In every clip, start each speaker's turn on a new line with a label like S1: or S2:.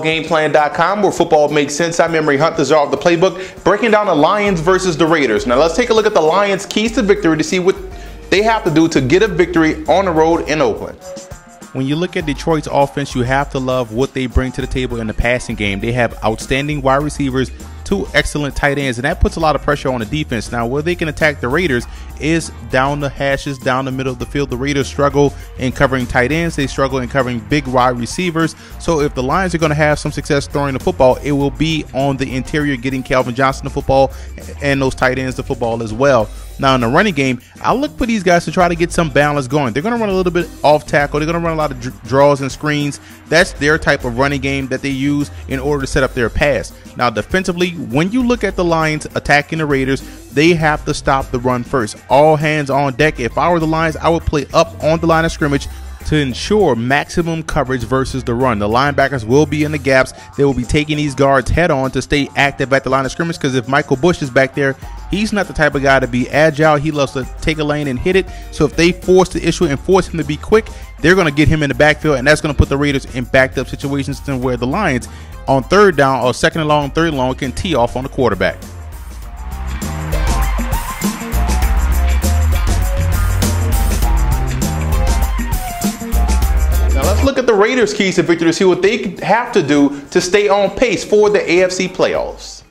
S1: footballgameplan.com, where football makes sense. I'm Emery Hunt, the czar of the playbook, breaking down the Lions versus the Raiders. Now let's take a look at the Lions' keys to victory to see what they have to do to get a victory on the road in Oakland.
S2: When you look at Detroit's offense, you have to love what they bring to the table in the passing game. They have outstanding wide receivers, 2 excellent tight ends, and that puts a lot of pressure on the defense. Now, where they can attack the Raiders is down the hashes, down the middle of the field. The Raiders struggle in covering tight ends. They struggle in covering big wide receivers. So if the Lions are going to have some success throwing the football, it will be on the interior, getting Calvin Johnson the football and those tight ends the football as well. Now, in the running game, I look for these guys to try to get some balance going. They're going to run a little bit off tackle. They're going to run a lot of draws and screens. That's their type of running game that they use in order to set up their pass. Now, defensively, when you look at the Lions attacking the Raiders, they have to stop the run first. All hands on deck. If I were the Lions, I would play up on the line of scrimmage to ensure maximum coverage versus the run. The linebackers will be in the gaps. They will be taking these guards head on to stay active at the line of scrimmage, because if Michael Bush is back there, he's not the type of guy to be agile. He loves to take a lane and hit it. So if they force the issue and force him to be quick, they're going to get him in the backfield, and that's going to put the Raiders in backed up situations to where the Lions on third down or second and long, third and long can tee off on the quarterback.
S1: Look at the Raiders' keys to victory to see what they have to do to stay on pace for the AFC playoffs.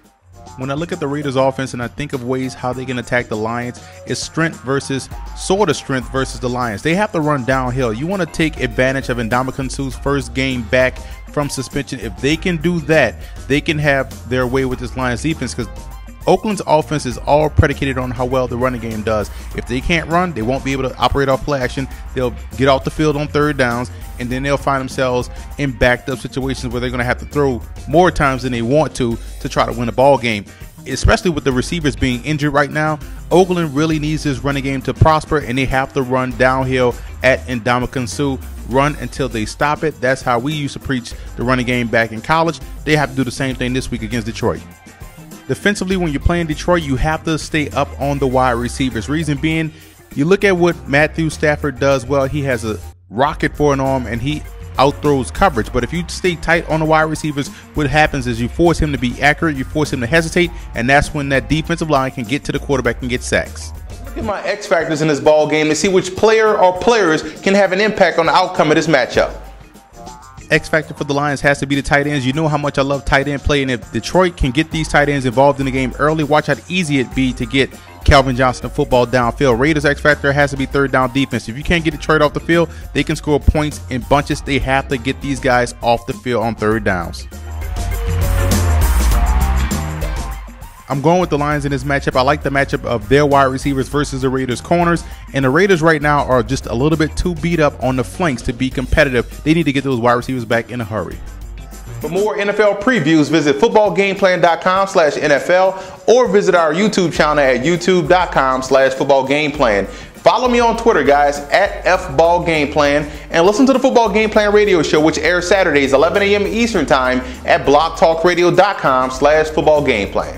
S2: When I look at the Raiders' offense and I think of ways how they can attack the Lions, it's strength versus the Lions. They have to run downhill. You want to take advantage of Ndamukong Suh's first game back from suspension. If they can do that, they can have their way with this Lions defense, because Oakland's offense is all predicated on how well the running game does. If they can't run, they won't be able to operate off play action. They'll get off the field on third downs, and then they'll find themselves in backed up situations where they're going to have to throw more times than they want to try to win a ball game. Especially with the receivers being injured right now, Oakland really needs this running game to prosper, and they have to run downhill at Ndamukong Suh. Run until they stop it. That's how we used to preach the running game back in college. They have to do the same thing this week against Detroit. Defensively, when you're playing Detroit, you have to stay up on the wide receivers. Reason being, you look at what Matthew Stafford does well. He has a rocket for an arm, and he outthrows coverage. But if you stay tight on the wide receivers, what happens is you force him to be accurate, you force him to hesitate, and that's when that defensive line can get to the quarterback and get sacks.
S1: Look at my X factors in this ball game to see which player or players can have an impact on the outcome of this matchup.
S2: X factor for the Lions has to be the tight ends. You know how much I love tight end play, and if Detroit can get these tight ends involved in the game early, watch how easy it'd be to get Calvin Johnson the football downfield. Raiders X factor has to be third down defense. If you can't get Detroit off the field, they can score points in bunches. They have to get these guys off the field on third downs. I'm going with the Lions in this matchup. I like the matchup of their wide receivers versus the Raiders corners. And the Raiders right now are just a little bit too beat up on the flanks to be competitive. They need to get those wide receivers back in a hurry.
S1: For more NFL previews, visit footballgameplan.com/NFL or visit our YouTube channel at youtube.com/footballgameplan. Follow me on Twitter, guys, at FBallGamePlan, and listen to the Football Game Plan radio show, which airs Saturdays 11 a.m. Eastern Time at blogtalkradio.com/footballgameplan.